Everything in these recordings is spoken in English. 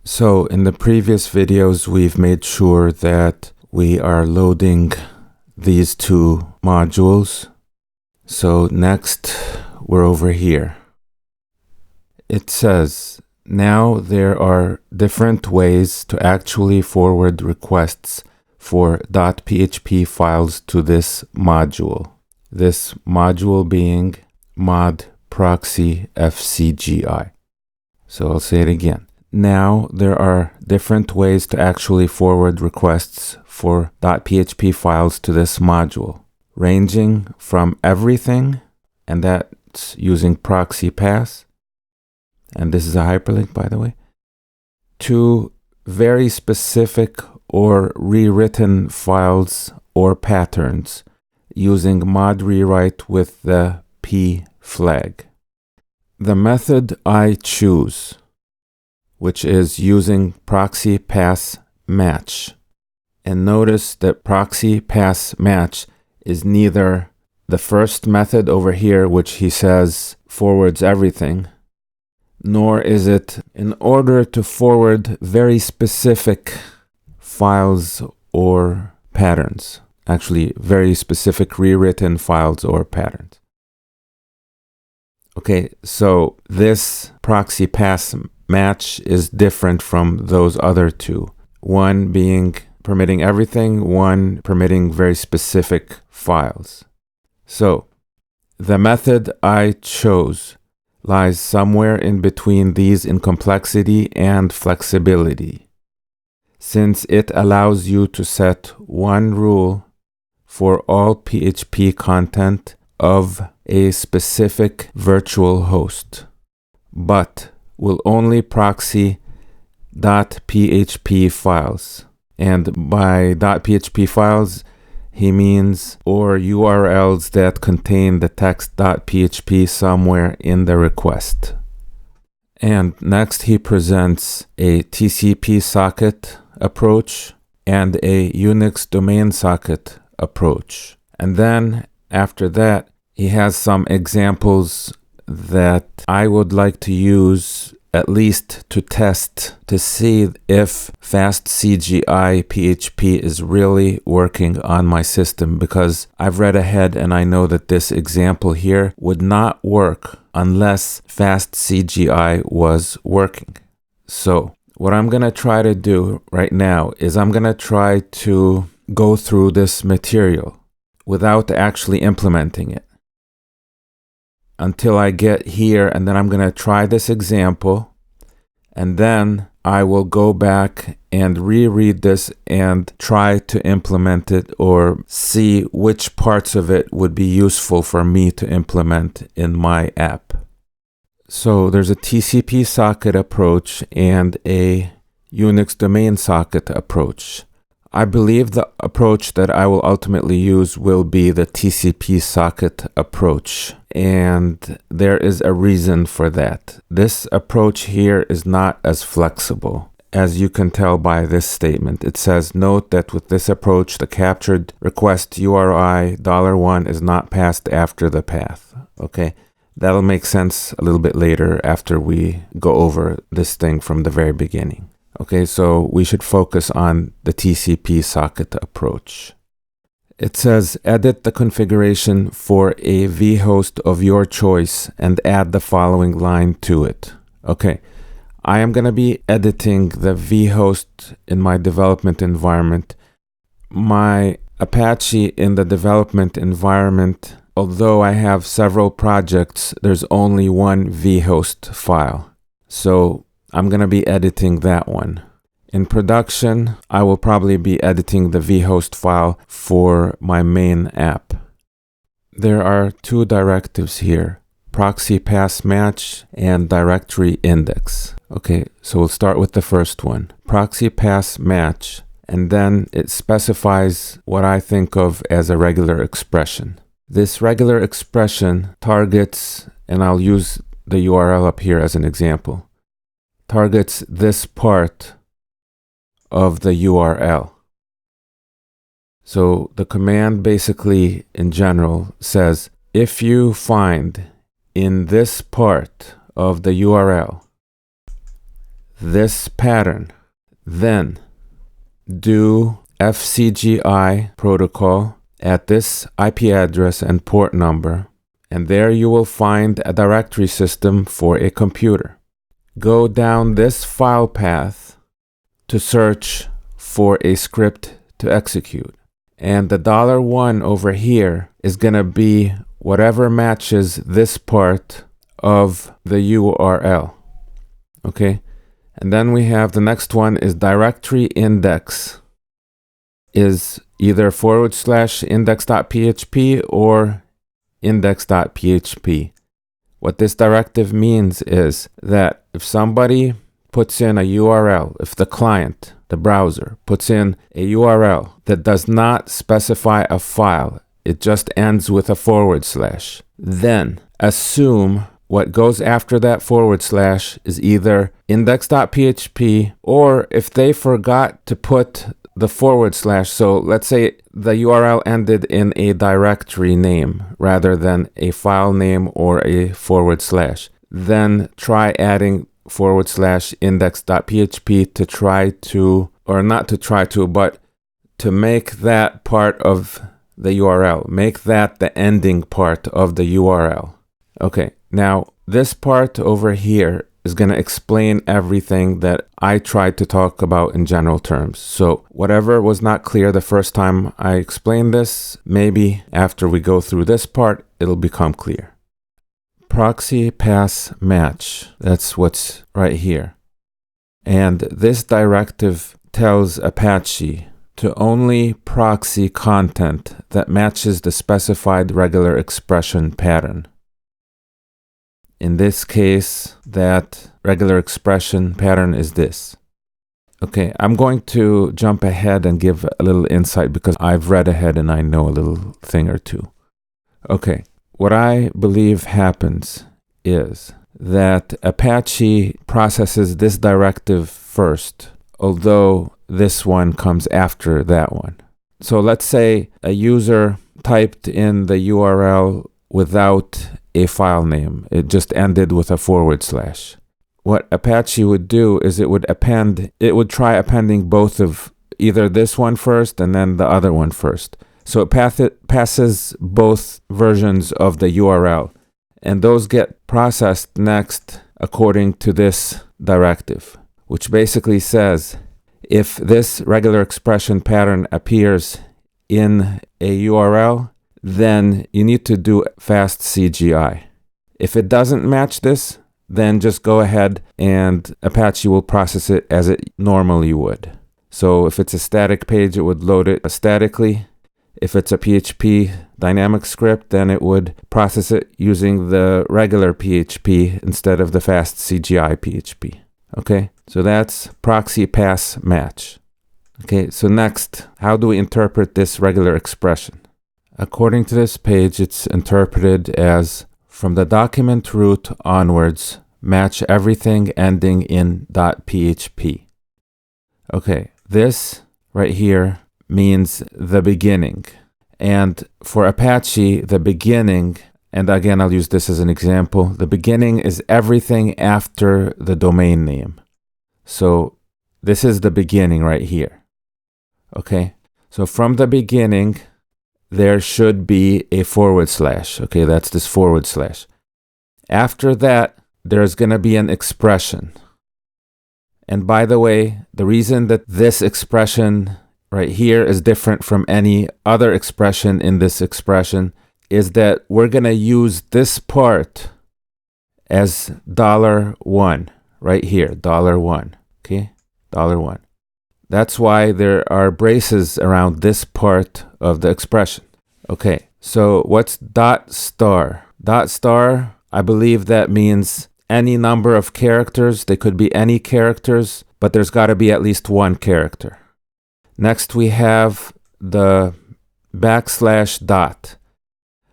So in the previous videos, we've made sure that we are loading these two modules. So next, we're over here. It says, now there are different ways to actually forward requests for .php files to this module. This module being mod proxy FCGI. So I'll say it again. Now there are different ways to actually forward requests for .php files to this module, ranging from everything, and that's using proxy pass, and this is a hyperlink by the way, to very specific or rewritten files or patterns using mod rewrite with the P flag. The method I choose, which is using proxy pass match. And notice that proxy pass match is neither the first method over here, which he says forwards everything, nor is it in order to forward very specific files or patterns. Actually, very specific rewritten files or patterns. Okay, so this proxy pass match is different from those other two. One being permitting everything, one permitting very specific files. So the method I chose lies somewhere in between these in complexity and flexibility, since it allows you to set one rule for all PHP content of a specific virtual host, but will only proxy .php files. And by .php files, he means or URLs that contain the text .php somewhere in the request. And next he presents a TCP socket approach and a Unix domain socket approach. And then after that, he has some examples that I would like to use at least to test to see if fastCGI PHP is really working on my system, because I've read ahead and I know that this example here would not work unless fastCGI was working. So what I'm going to try to do right now is I'm going to try to go through this material without actually implementing it until I get here, and then I'm going to try this example, and then I will go back and reread this and try to implement it or see which parts of it would be useful for me to implement in my app. So there's a TCP socket approach and a Unix domain socket approach. I believe the approach that I will ultimately use will be the TCP socket approach, and there is a reason for that. This approach here is not as flexible, as you can tell by this statement. It says, note that with this approach, the captured request URI $1 is not passed after the path. Okay, that'll make sense a little bit later after we go over this thing from the very beginning. Okay, so we should focus on the TCP socket approach. It says, edit the configuration for a vhost of your choice and add the following line to it. Okay, I am going to be editing the vhost in my development environment. My Apache in the development environment, although I have several projects, there's only one vhost file. So I'm going to be editing that one. In production, I will probably be editing the vhost file for my main app. There are two directives here, proxy pass match and directory index. Okay, so we'll start with the first one, proxy pass match, and then it specifies what I think of as a regular expression. This regular expression targets, and I'll use the URL up here as an example, targets this part of the URL. So the command basically in general says, if you find in this part of the URL this pattern. Then do FCGI protocol at this IP address and port number, and there you will find a directory system for a computer. Go down this file path to search for a script to execute. And the $1 over here is going to be whatever matches this part of the URL. Okay? And then we have the next one is directory index is either /index.php or index.php. What this directive means is that if somebody puts in a URL, if the client, the browser, puts in a URL that does not specify a file, it just ends with a /, then assume what goes after that / is either index.php, or if they forgot to put the /, so let's say the URL ended in a directory name rather than a file name or a /, then try adding /index.php to try to, or not to try to, but to make that part of the URL, make that the ending part of the URL. Okay, now this part over here is going to explain everything that I tried to talk about in general terms. So whatever was not clear the first time I explained this, maybe after we go through this part, it'll become clear. Proxy pass match, that's what's right here. And this directive tells Apache to only proxy content that matches the specified regular expression pattern. In this case, that regular expression pattern is this. Okay, I'm going to jump ahead and give a little insight because I've read ahead and I know a little thing or two. Okay, what I believe happens is that Apache processes this directive first, although this one comes after that one. So let's say a user typed in the URL without a file name. It just ended with a /. What Apache would do is it would try appending both of either this one first and then the other one first. So it passes both versions of the URL, and those get processed next according to this directive, which basically says if this regular expression pattern appears in a URL, then you need to do fast CGI. If it doesn't match this, then just go ahead and Apache will process it as it normally would. So if it's a static page, it would load it statically. If it's a PHP dynamic script, then it would process it using the regular PHP instead of the fast CGI PHP. Okay, so that's proxy pass match. Okay, so next, how do we interpret this regular expression? According to this page, it's interpreted as from the document root onwards, match everything ending in .php. Okay, this right here means the beginning. And for Apache, the beginning, and again, I'll use this as an example, the beginning is everything after the domain name. So this is the beginning right here. Okay, so from the beginning, there should be a /. Okay, that's this /. After that, there's going to be an expression. And by the way, the reason that this expression right here is different from any other expression in this expression is that we're going to use this part as $1 right here, $1. Okay, $1. That's why there are braces around this part of the expression. Okay, so what's $*? $*, I believe that means any number of characters. They could be any characters, but there's got to be at least one character. Next, we have the \dot.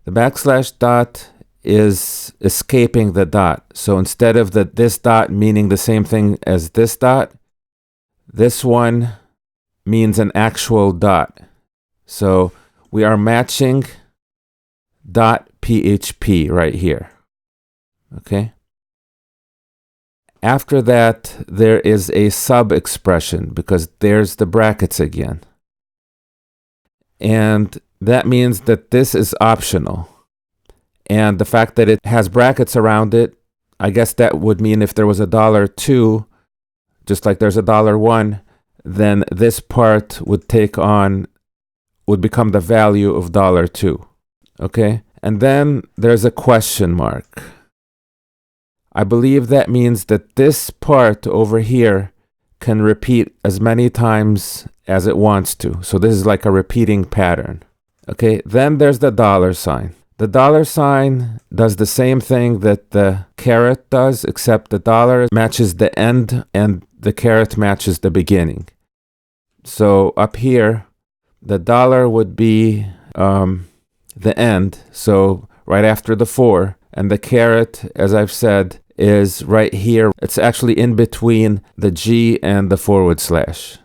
The \dot is escaping the dot. So instead of this dot meaning the same thing as this dot, this one means an actual dot. So we are matching .php right here. Okay. After that, there is a sub-expression because there's the brackets again. And that means that this is optional. And the fact that it has brackets around it, I guess that would mean if there was $2, just like there's $1, then this part would become the value of $2. Okay? And then there's a question mark. I believe that means that this part over here can repeat as many times as it wants to. So this is like a repeating pattern. Okay, then there's the $sign. The $sign does the same thing that the caret does, except the dollar matches the end and the caret matches the beginning. So up here, the dollar would be the end, so right after the 4, and the caret, as I've said, is right here. It's actually in between the G and the /.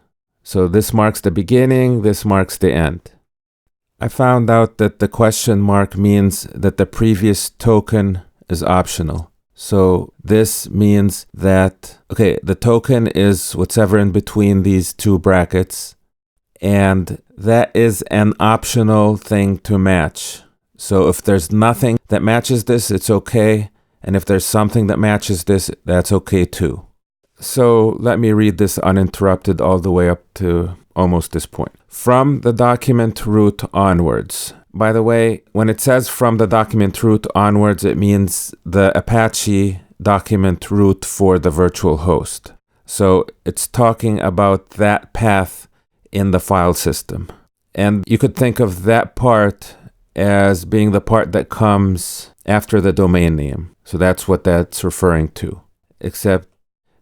So this marks the beginning, this marks the end. I found out that the question mark means that the previous token is optional. So this means that, okay, the token is whatever in between these two brackets, and that is an optional thing to match. So if there's nothing that matches this, it's okay. And if there's something that matches this, that's okay too. So let me read this uninterrupted all the way up to almost this point. From the document root onwards. By the way, when it says from the document root onwards, it means the Apache document root for the virtual host. So it's talking about that path in the file system. And you could think of that part as being the part that comes after the domain name. So that's what that's referring to. Except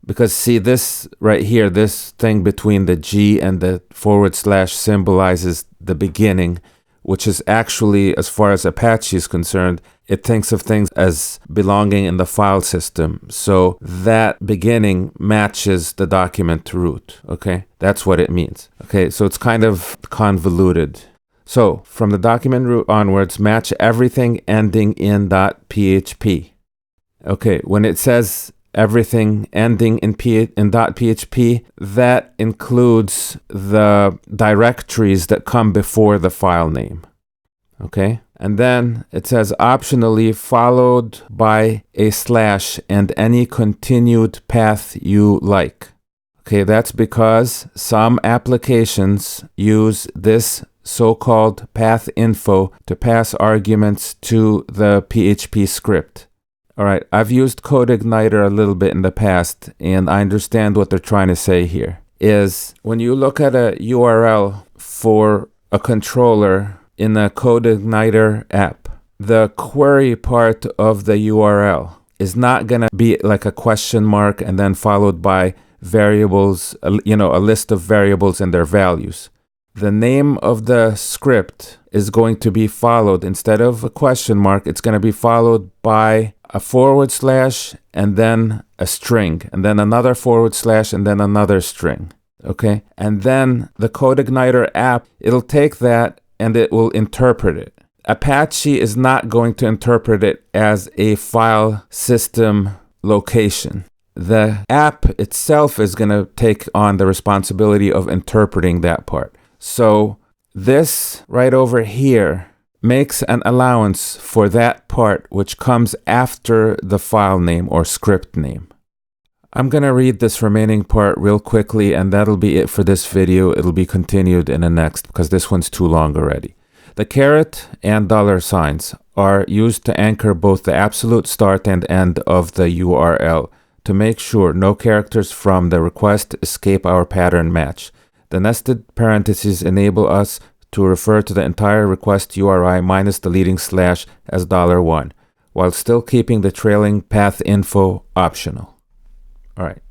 because see this right here, this thing between the G and the / symbolizes the beginning, which is actually, as far as Apache is concerned, it thinks of things as belonging in the file system. So that beginning matches the document root, okay? That's what it means. Okay, so it's kind of convoluted. So from the document root onwards, match everything ending in .php. Okay, when it says everything ending in .php, that includes the directories that come before the file name. Okay, and then it says optionally followed by a / and any continued path you like. Okay, that's because some applications use this so-called path info to pass arguments to the PHP script. All right, I've used CodeIgniter a little bit in the past, and I understand what they're trying to say here. Is when you look at a URL for a controller in a CodeIgniter app, the query part of the URL is not going to be like a question mark and then followed by variables, a list of variables and their values. The name of the script is going to be followed, instead of a question mark, it's going to be followed by a / and then a string, and then another / and then another string. Okay? And then the CodeIgniter app, it'll take that and it will interpret it. Apache is not going to interpret it as a file system location. The app itself is going to take on the responsibility of interpreting that part. So this right over here makes an allowance for that part which comes after the file name or script name. I'm going to read this remaining part real quickly, and that'll be it for this video. It'll be continued in the next because this one's too long already. The caret and $signs are used to anchor both the absolute start and end of the URL to make sure no characters from the request escape our pattern match. The nested parentheses enable us to refer to the entire request URI minus the leading / as $1, while still keeping the trailing path info optional. All right.